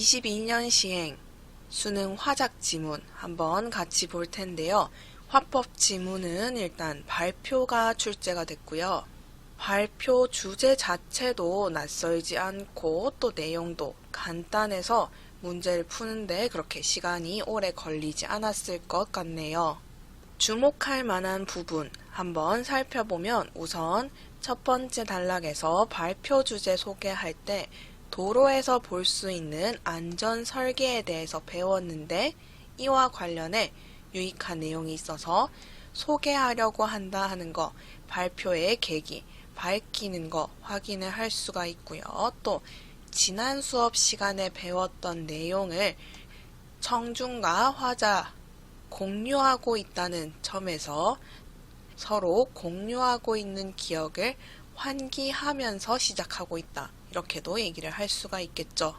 22년 시행 수능 화작 지문 한번 같이 볼 텐데요. 화법 지문은 일단 발표가 출제가 됐고요. 발표 주제 자체도 낯설지 않고 또 내용도 간단해서 문제를 푸는데 그렇게 시간이 오래 걸리지 않았을 것 같네요. 주목할 만한 부분 한번 살펴보면 우선 첫 번째 단락에서 발표 주제 소개할 때 도로에서 볼 수 있는 안전 설계에 대해서 배웠는데 이와 관련해 유익한 내용이 있어서 소개하려고 한다 하는 거, 발표의 계기, 밝히는 거 확인을 할 수가 있고요. 또 지난 수업 시간에 배웠던 내용을 청중과 화자 공유하고 있다는 점에서 서로 공유하고 있는 기억을 환기하면서 시작하고 있다. 이렇게도 얘기를 할 수가 있겠죠.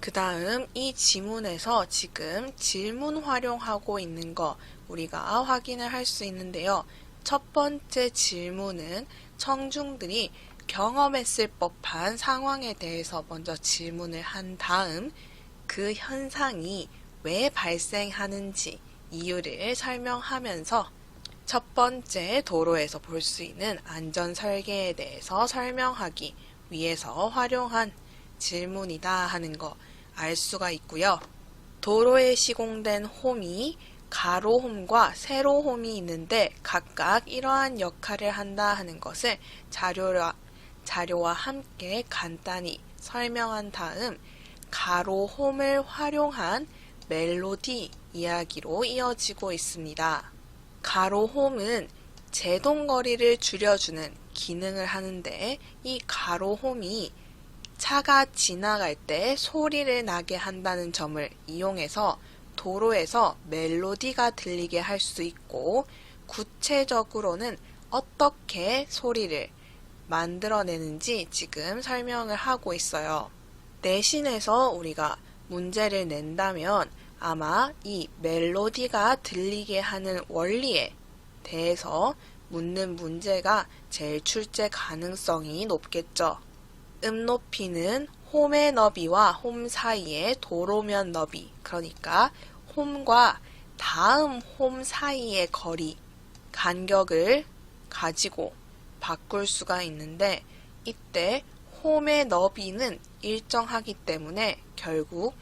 그 다음 이 지문에서 지금 질문 활용하고 있는 거 우리가 확인을 할 수 있는데요. 첫 번째 질문은 청중들이 경험했을 법한 상황에 대해서 먼저 질문을 한 다음 그 현상이 왜 발생하는지 이유를 설명하면서 첫 번째 도로에서 볼 수 있는 안전 설계에 대해서 설명하기 위해서 활용한 질문이다 하는 거 알 수가 있고요. 도로에 시공된 홈이 가로홈과 세로홈이 있는데 각각 이러한 역할을 한다 하는 것을 자료와 함께 간단히 설명한 다음 가로홈을 활용한 멜로디 이야기로 이어지고 있습니다. 가로홈은 제동거리를 줄여주는 기능을 하는데 이 가로홈이 차가 지나갈 때 소리를 나게 한다는 점을 이용해서 도로에서 멜로디가 들리게 할 수 있고 구체적으로는 어떻게 소리를 만들어내는지 지금 설명을 하고 있어요. 내신에서 우리가 문제를 낸다면 아마 이 멜로디가 들리게 하는 원리에 대해서 묻는 문제가 제일 출제 가능성이 높겠죠. 높이는 홈의 너비와 홈 사이의 도로면 너비, 그러니까 홈과 다음 홈 사이의 거리, 간격을 가지고 바꿀 수가 있는데 이때 홈의 너비는 일정하기 때문에 결국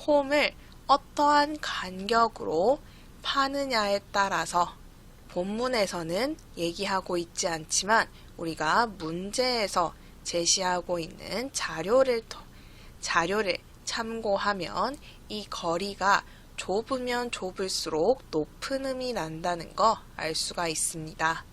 홈을 어떠한 간격으로 파느냐에 따라서 본문에서는 얘기하고 있지 않지만 우리가 문제에서 제시하고 있는 자료를 참고하면 이 거리가 좁으면 좁을수록 높은 음이 난다는 거 알 수가 있습니다.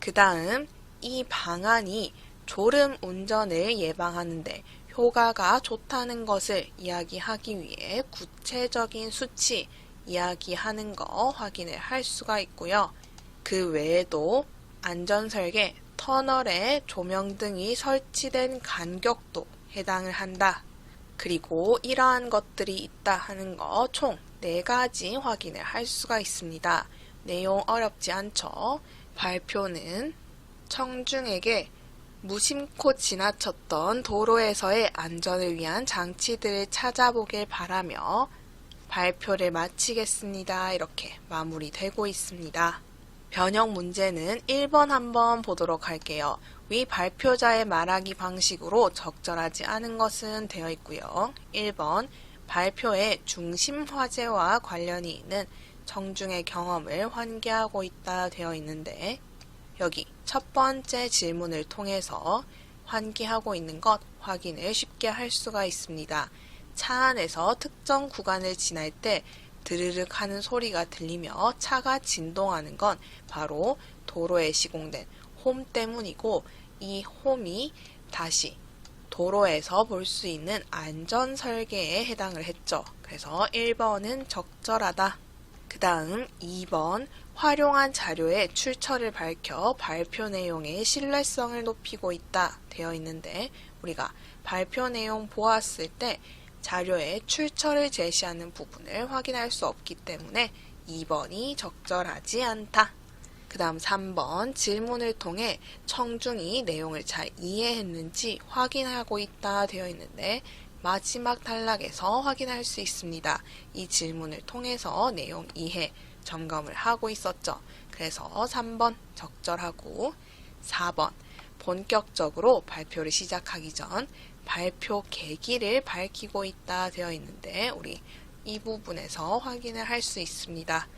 그 다음 이 방안이 졸음 운전을 예방하는데 효과가 좋다는 것을 이야기하기 위해 구체적인 수치 이야기하는 거 확인을 할 수가 있고요. 그 외에도 안전설계, 터널에 조명등이 설치된 간격도 해당을 한다. 그리고 이러한 것들이 있다 하는 거 총 4가지 확인을 할 수가 있습니다. 내용 어렵지 않죠? 발표는 청중에게 무심코 지나쳤던 도로에서의 안전을 위한 장치들을 찾아보길 바라며 발표를 마치겠습니다. 이렇게 마무리되고 있습니다. 변형 문제는 1번 한번 보도록 할게요. 위 발표자의 말하기 방식으로 적절하지 않은 것은 되어 있고요. 1번 발표의 중심 화제와 관련이 있는 청중의 경험을 환기하고 있다 되어 있는데 여기 첫 번째 질문을 통해서 환기하고 있는 것 확인을 쉽게 할 수가 있습니다. 차 안에서 특정 구간을 지날 때 드르륵 하는 소리가 들리며 차가 진동하는 건 바로 도로에 시공된 홈 때문이고 이 홈이 다시 도로에서 볼 수 있는 안전 설계에 해당을 했죠. 그래서 1번은 적절하다. 그 다음 2번 활용한 자료의 출처를 밝혀 발표 내용의 신뢰성을 높이고 있다 되어 있는데 우리가 발표 내용 보았을 때 자료의 출처를 제시하는 부분을 확인할 수 없기 때문에 2번이 적절하지 않다. 그 다음 3번 질문을 통해 청중이 내용을 잘 이해했는지 확인하고 있다 되어 있는데 마지막 단락에서 확인할 수 있습니다. 이 질문을 통해서 내용 이해, 점검을 하고 있었죠. 그래서 3번 적절하고 4번 본격적으로 발표를 시작하기 전 발표 계기를 밝히고 있다 되어 있는데 우리 이 부분에서 확인을 할 수 있습니다.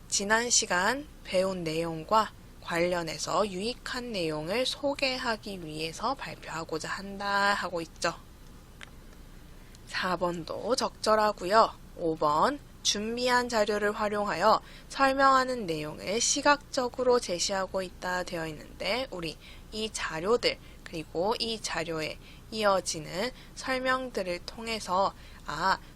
지난 시간 배운 내용과 관련해서 유익한 내용을 소개하기 위해서 발표하고자 한다 하고 있죠. 4번도 적절하고요. 5번 준비한 자료를 활용하여 설명하는 내용을 시각적으로 제시하고 있다 되어 있는데 우리 이 자료들 그리고 이 자료에 이어지는 설명들을 통해서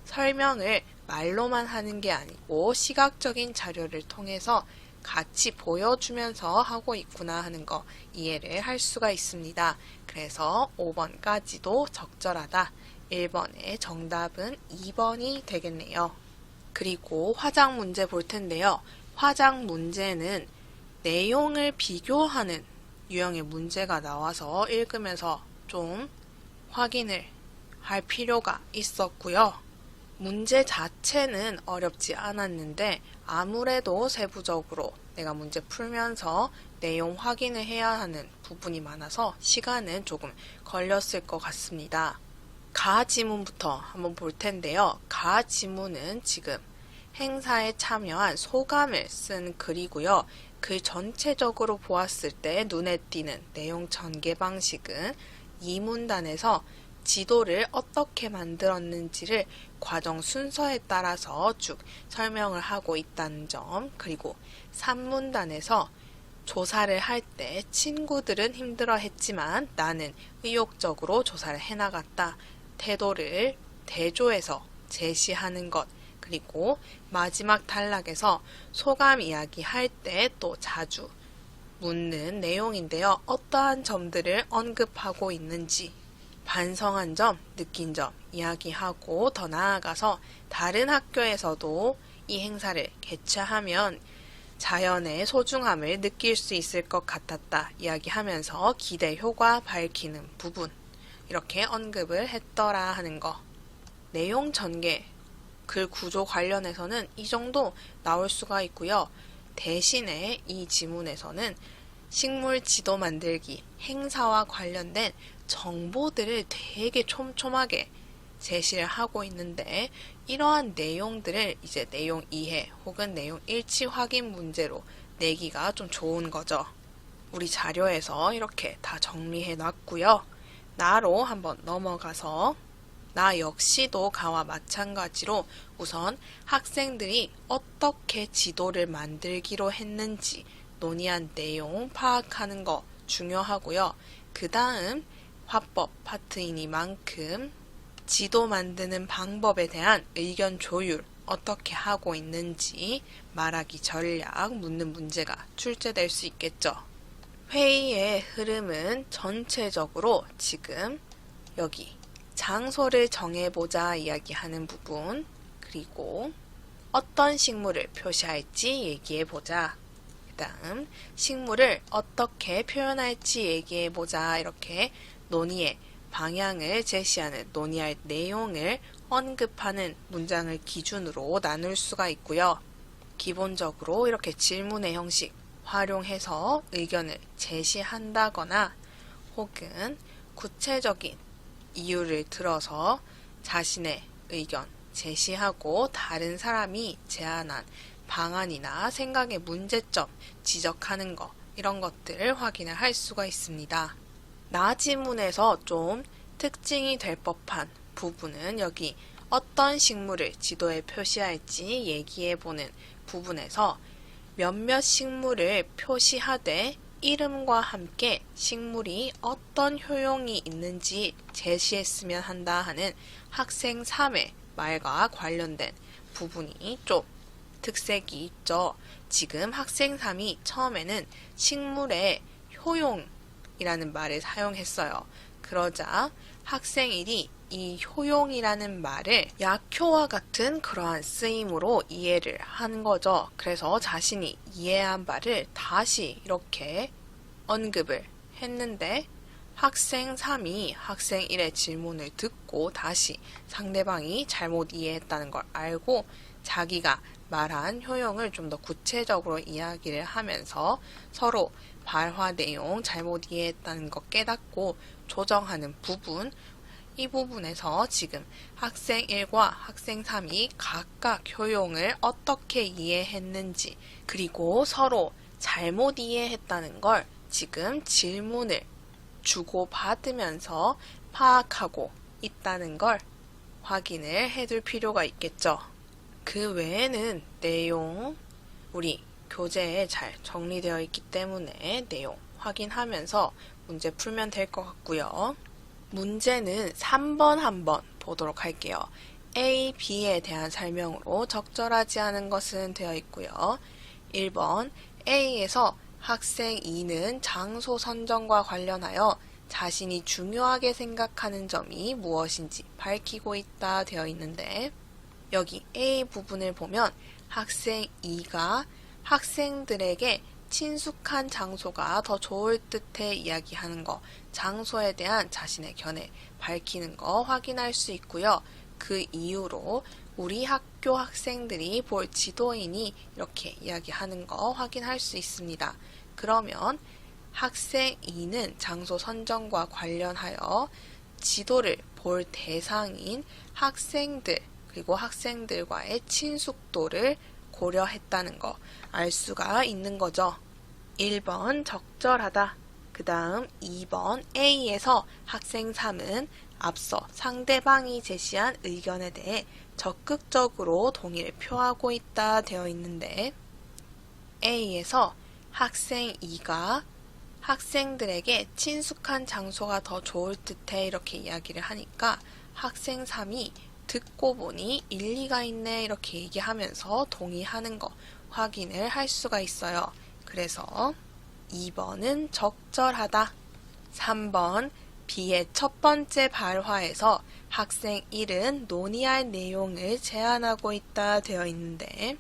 설명을 말로만 하는 게 아니고 시각적인 자료를 통해서 같이 보여주면서 하고 있구나 하는 거 이해를 할 수가 있습니다. 그래서 5번까지도 적절하다. 1번의 정답은 2번이 되겠네요. 그리고 화작 문제 볼 텐데요. 화작 문제는 내용을 비교하는 유형의 문제가 나와서 읽으면서 좀 확인을 할 필요가 있었고요. 문제 자체는 어렵지 않았는데 아무래도 세부적으로 내가 문제 풀면서 내용 확인을 해야 하는 부분이 많아서 시간은 조금 걸렸을 것 같습니다. 가 지문부터 한번 볼 텐데요. 가 지문은 지금 행사에 참여한 소감을 쓴 글이고요. 글 전체적으로 보았을 때 눈에 띄는 내용 전개 방식은 2문단에서 지도를 어떻게 만들었는지를 과정 순서에 따라서 쭉 설명을 하고 있다는 점, 그리고 3문단에서 조사를 할 때 친구들은 힘들어 했지만 나는 의욕적으로 조사를 해나갔다. 태도를 대조해서 제시하는 것, 그리고 마지막 단락에서 소감 이야기 할 때 또 자주 묻는 내용인데요. 어떠한 점들을 언급하고 있는지 반성한 점, 느낀 점 이야기하고 더 나아가서 다른 학교에서도 이 행사를 개최하면 자연의 소중함을 느낄 수 있을 것 같았다 이야기하면서 기대 효과 밝히는 부분 이렇게 언급을 했더라 하는 거. 내용 전개, 글 구조 관련해서는 이 정도 나올 수가 있고요. 대신에 이 지문에서는 식물 지도 만들기 행사와 관련된 정보들을 되게 촘촘하게 제시를 하고 있는데 이러한 내용들을 이제 내용 이해 혹은 내용 일치 확인 문제로 내기가 좀 좋은 거죠. 우리 자료에서 이렇게 다 정리해 놨고요. 나로 한번 넘어가서 나 역시도 가와 마찬가지로 우선 학생들이 어떻게 지도를 만들기로 했는지 논의한 내용 파악하는 거 중요하고요. 그 다음 화법 파트이니만큼 지도 만드는 방법에 대한 의견 조율 어떻게 하고 있는지 말하기 전략 묻는 문제가 출제될 수 있겠죠. 회의의 흐름은 전체적으로 지금 여기 장소를 정해보자 이야기하는 부분, 그리고 어떤 식물을 표시할지 얘기해보자. 그 다음 식물을 어떻게 표현할지 얘기해보자. 이렇게 논의의 방향을 제시하는 논의할 내용을 언급하는 문장을 기준으로 나눌 수가 있고요. 기본적으로 이렇게 질문의 형식 활용해서 의견을 제시한다거나 혹은 구체적인 이유를 들어서 자신의 의견 제시하고 다른 사람이 제안한 방안이나 생각의 문제점 지적하는 거 이런 것들을 확인을 할 수가 있습니다. 나 지문에서 좀 특징이 될 법한 부분은 여기 어떤 식물을 지도에 표시할지 얘기해보는 부분에서 몇몇 식물을 표시하되 이름과 함께 식물이 어떤 효용이 있는지 제시했으면 한다 하는 학생 3의 말과 관련된 부분이 좀 특색이 있죠. 지금 학생 3이 처음에는 식물의 효용이라는 말을 사용했어요. 그러자 학생 1이 이 효용이라는 말을 약효와 같은 그러한 쓰임으로 이해를 한 거죠. 그래서 자신이 이해한 바를 다시 이렇게 언급을 했는데 학생 3이 학생 1의 질문을 듣고 다시 상대방이 잘못 이해했다는 걸 알고 자기가 말한 효용을 좀 더 구체적으로 이야기를 하면서 서로 발화 내용 잘못 이해했다는 거 깨닫고 조정하는 부분, 이 부분에서 지금 학생 1과 학생 3이 각각 효용을 어떻게 이해했는지, 그리고 서로 잘못 이해했다는 걸 지금 질문을 주고받으면서 파악하고 있다는 걸 확인을 해둘 필요가 있겠죠. 그 외에는 내용, 우리 교재에 잘 정리되어 있기 때문에 내용 확인하면서 문제 풀면 될 것 같고요. 문제는 3번 한번 보도록 할게요. A, B에 대한 설명으로 적절하지 않은 것은 되어 있고요. 1번 A에서 학생 2는 장소 선정과 관련하여 자신이 중요하게 생각하는 점이 무엇인지 밝히고 있다 되어 있는데, 여기 A 부분을 보면 학생 2가 학생들에게 친숙한 장소가 더 좋을 듯해 이야기하는 거, 장소에 대한 자신의 견해 밝히는 거 확인할 수 있고요. 그 이유로 우리 학교 학생들이 볼 지도인이 이렇게 이야기하는 거 확인할 수 있습니다. 그러면 학생 2는 장소 선정과 관련하여 지도를 볼 대상인 학생들, 그리고 학생들과의 친숙도를 고려했다는 거 알 수가 있는 거죠. 1번 적절하다. 그 다음 2번 A에서 학생 3은 앞서 상대방이 제시한 의견에 대해 적극적으로 동의를 표하고 있다 되어 있는데, A에서 학생 2가 학생들에게 친숙한 장소가 더 좋을 듯해 이렇게 이야기를 하니까 학생 3이 듣고 보니 일리가 있네 이렇게 얘기하면서 동의하는 거 확인을 할 수가 있어요. 그래서 2번은 적절하다. 3번 B의 첫 번째 발화에서 학생 1은 논의할 내용을 제안하고 있다 되어 있는데,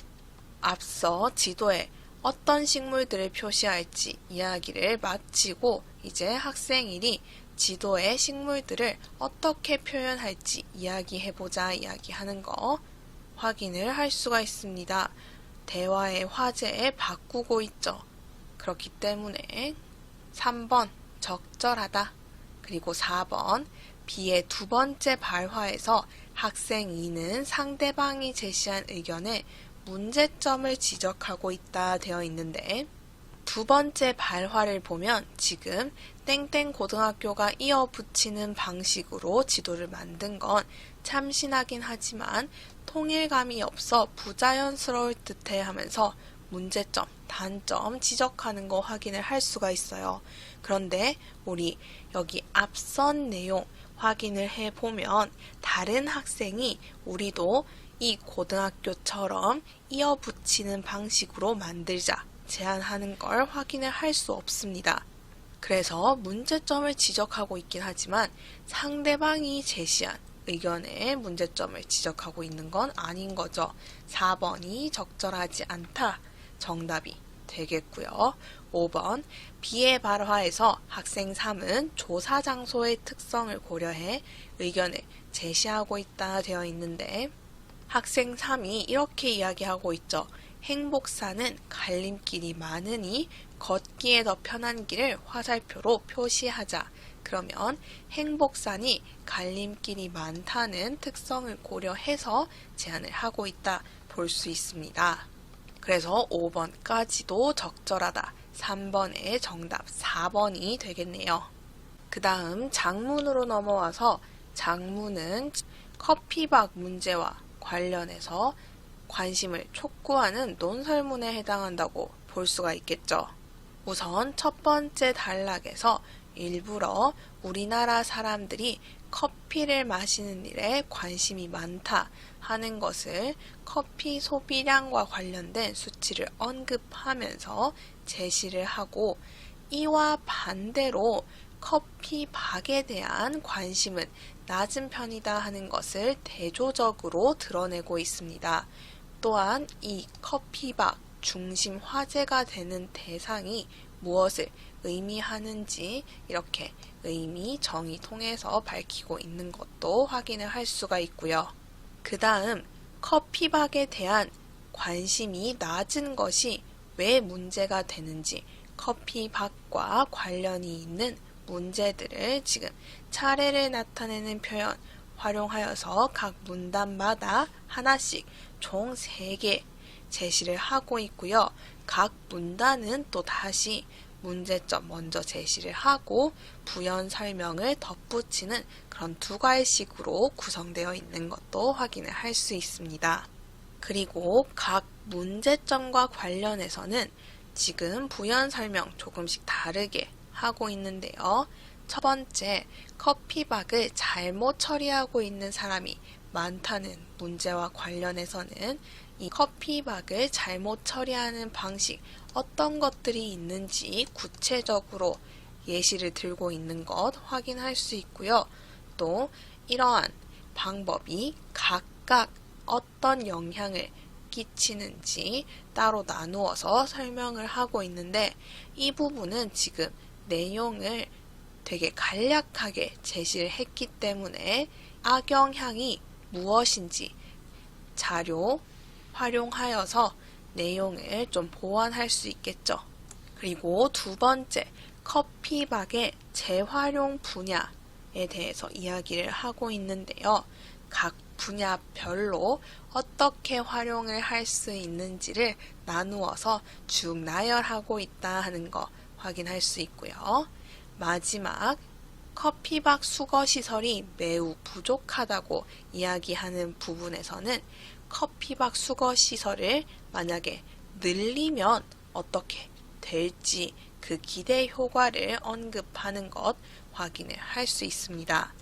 앞서 지도에 어떤 식물들을 표시할지 이야기를 마치고 이제 학생 1이 지도에 식물들을 어떻게 표현할지 이야기해보자 이야기하는 거 확인을 할 수가 있습니다. 대화의 화제에 바꾸고 있죠. 그렇기 때문에 3번 적절하다. 그리고 4번 B의 두 번째 발화에서 학생 2는 상대방이 제시한 의견에 문제점을 지적하고 있다 되어 있는데, 두 번째 발화를 보면 지금 땡땡 고등학교가 이어붙이는 방식으로 지도를 만든 건 참신하긴 하지만 통일감이 없어 부자연스러울 듯해 하면서 문제점, 단점 지적하는 거 확인을 할 수가 있어요. 그런데 우리 여기 앞선 내용 확인을 해보면 다른 학생이 우리도 이 고등학교처럼 이어붙이는 방식으로 만들자 제안하는 걸 확인을 할 수 없습니다. 그래서 문제점을 지적하고 있긴 하지만 상대방이 제시한 의견에 문제점을 지적하고 있는 건 아닌 거죠. 4번이 적절하지 않다. 정답이 되겠고요. 5번 B의 발화에서 학생 3은 조사 장소의 특성을 고려해 의견을 제시하고 있다 되어 있는데, 학생 3이 이렇게 이야기하고 있죠. 행복사는 갈림길이 많으니 걷기에 더 편한 길을 화살표로 표시하자. 그러면 행복산이 갈림길이 많다는 특성을 고려해서 제안을 하고 있다 볼 수 있습니다. 그래서 5번까지도 적절하다. 3번의 정답 4번이 되겠네요. 그 다음 장문으로 넘어와서 장문은 커피박 문제와 관련해서 관심을 촉구하는 논설문에 해당한다고 볼 수가 있겠죠. 우선 첫 번째 단락에서 일부러 우리나라 사람들이 커피를 마시는 일에 관심이 많다 하는 것을 커피 소비량과 관련된 수치를 언급하면서 제시를 하고, 이와 반대로 커피박에 대한 관심은 낮은 편이다 하는 것을 대조적으로 드러내고 있습니다. 또한 이 커피박 중심 화제가 되는 대상이 무엇을 의미하는지 이렇게 의미, 정의 통해서 밝히고 있는 것도 확인을 할 수가 있고요. 그 다음 커피박에 대한 관심이 낮은 것이 왜 문제가 되는지 커피박과 관련이 있는 문제들을 지금 차례를 나타내는 표현 활용하여서 각 문단마다 하나씩 총 3개 제시를 하고 있고요. 각 문단은 또 다시 문제점 먼저 제시를 하고 부연 설명을 덧붙이는 그런 2과의식으로 구성되어 있는 것도 확인을 할 수 있습니다. 그리고 각 문제점과 관련해서는 지금 부연 설명 조금씩 다르게 하고 있는데요. 첫 번째, 커피박을 잘못 처리하고 있는 사람이 많다는 문제와 관련해서는 이 커피박을 잘못 처리하는 방식, 어떤 것들이 있는지 구체적으로 예시를 들고 있는 것 확인할 수 있고요. 또 이러한 방법이 각각 어떤 영향을 끼치는지 따로 나누어서 설명을 하고 있는데 이 부분은 지금 내용을 되게 간략하게 제시를 했기 때문에 악영향이 무엇인지 자료 활용하여서 내용을 좀 보완할 수 있겠죠. 그리고 2번째, 커피박의 재활용 분야에 대해서 이야기를 하고 있는데요. 각 분야별로 어떻게 활용을 할 수 있는지를 나누어서 쭉 나열하고 있다 하는 거 확인할 수 있고요. 마지막, 커피박 수거 시설이 매우 부족하다고 이야기하는 부분에서는 커피박 수거 시설을 만약에 늘리면 어떻게 될지 그 기대 효과를 언급하는 것 확인을 할 수 있습니다.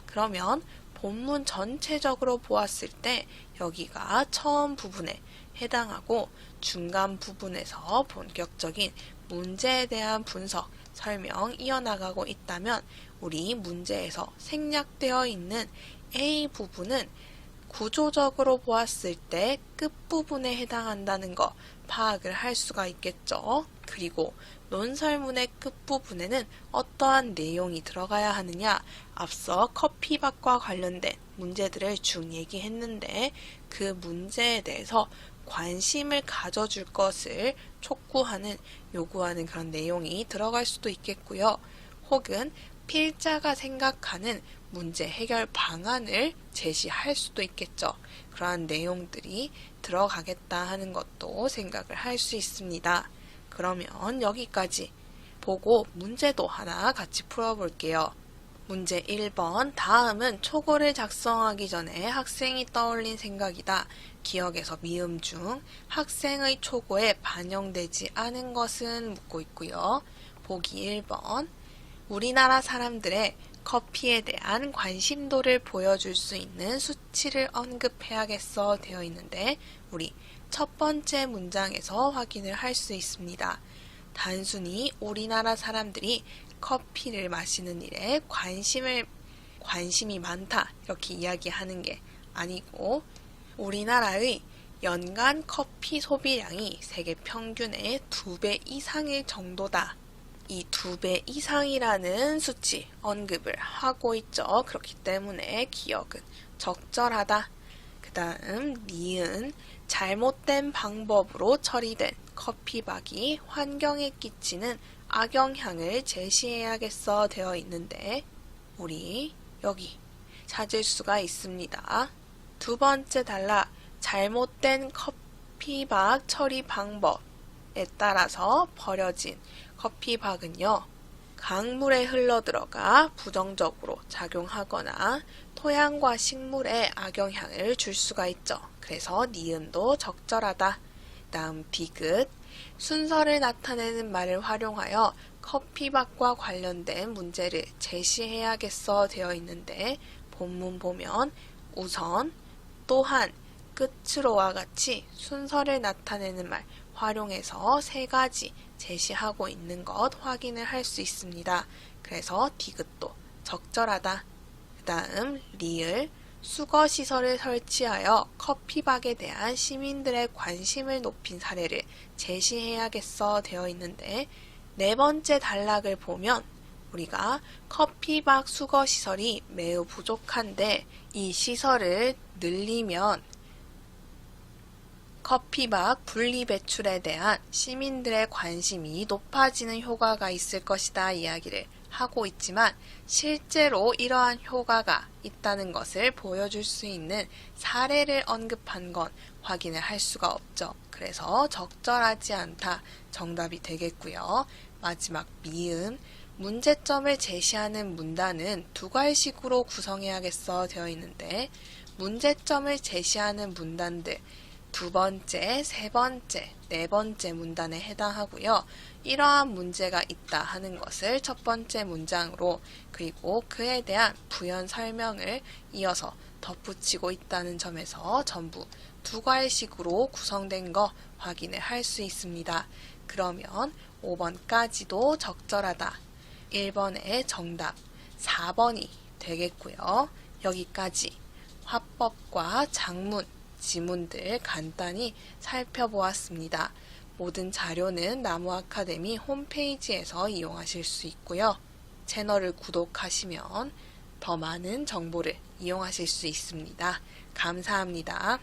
그러면 본문 전체적으로 보았을 때 여기가 처음 부분에 해당하고 중간 부분에서 본격적인 문제에 대한 분석, 설명 이어나가고 있다면 우리 문제에서 생략되어 있는 A 부분은 구조적으로 보았을 때 끝부분에 해당한다는 거 파악을 할 수가 있겠죠. 그리고 논설문의 끝부분에는 어떠한 내용이 들어가야 하느냐, 앞서 커피박과 관련된 문제들을 쭉 얘기했는데 그 문제에 대해서 관심을 가져줄 것을 촉구하는, 요구하는 그런 내용이 들어갈 수도 있겠고요. 혹은 필자가 생각하는 문제 해결 방안을 제시할 수도 있겠죠. 그러한 내용들이 들어가겠다 하는 것도 생각을 할 수 있습니다. 그러면 여기까지 보고 문제도 하나 같이 풀어볼게요. 문제 1번, 다음은 초고를 작성하기 전에 학생이 떠올린 생각이다. 기억에서 미음 중 학생의 초고에 반영되지 않은 것은 묻고 있고요. 보기 1번, 우리나라 사람들의 커피에 대한 관심도를 보여줄 수 있는 수치를 언급해야겠어 되어 있는데 우리 첫 번째 문장에서 확인을 할 수 있습니다. 단순히 우리나라 사람들이 커피를 마시는 일에 관심이 많다 이렇게 이야기하는 게 아니고 우리나라의 연간 커피 소비량이 세계 평균의 2배 이상일 정도다. 이 2배 이상이라는 수치 언급을 하고 있죠. 그렇기 때문에 기억은 적절하다. 그 다음 니은, 잘못된 방법으로 처리된 커피박이 환경에 끼치는 악영향을 제시해야겠어 되어 있는데 우리 여기 찾을 수가 있습니다. 2번째 단락, 잘못된 커피박 처리 방법에 따라서 버려진 커피박은요, 강물에 흘러들어가 부정적으로 작용하거나 토양과 식물에 악영향을 줄 수가 있죠. 그래서 니은도 적절하다. 다음 디귿, 순서를 나타내는 말을 활용하여 커피박과 관련된 문제를 제시해야겠어 되어 있는데 본문 보면 우선, 또한, 끝으로와 같이 순서를 나타내는 말 활용해서 3가지 제시하고 있는 것 확인을 할 수 있습니다. 그래서 디귿도 적절하다. 그 다음 리을, 수거시설을 설치하여 커피박에 대한 시민들의 관심을 높인 사례를 제시해야겠어 되어 있는데 네 번째 단락을 보면 우리가 커피박 수거 시설이 매우 부족한데 이 시설을 늘리면 커피박 분리 배출에 대한 시민들의 관심이 높아지는 효과가 있을 것이다 이야기를 하고 있지만 실제로 이러한 효과가 있다는 것을 보여줄 수 있는 사례를 언급한 건 확인을 할 수가 없죠. 그래서 적절하지 않다 정답이 되겠고요. 마지막 미음 문제점을 제시하는 문단은 두 과식으로 구성해야겠어 되어 있는데 문제점을 제시하는 문단들 두 번째, 세 번째, 네 번째 문단에 해당하고요. 이러한 문제가 있다 하는 것을 첫 번째 문장으로 그리고 그에 대한 부연 설명을 이어서 덧붙이고 있다는 점에서 전부 두 과식으로 구성된 거 확인을 할 수 있습니다. 그러면 5번까지도 적절하다. 1번의 정답 4번이 되겠고요. 여기까지 화법과 작문, 지문들 간단히 살펴보았습니다. 모든 자료는 나무 아카데미 홈페이지에서 이용하실 수 있고요. 채널을 구독하시면 더 많은 정보를 이용하실 수 있습니다. 감사합니다.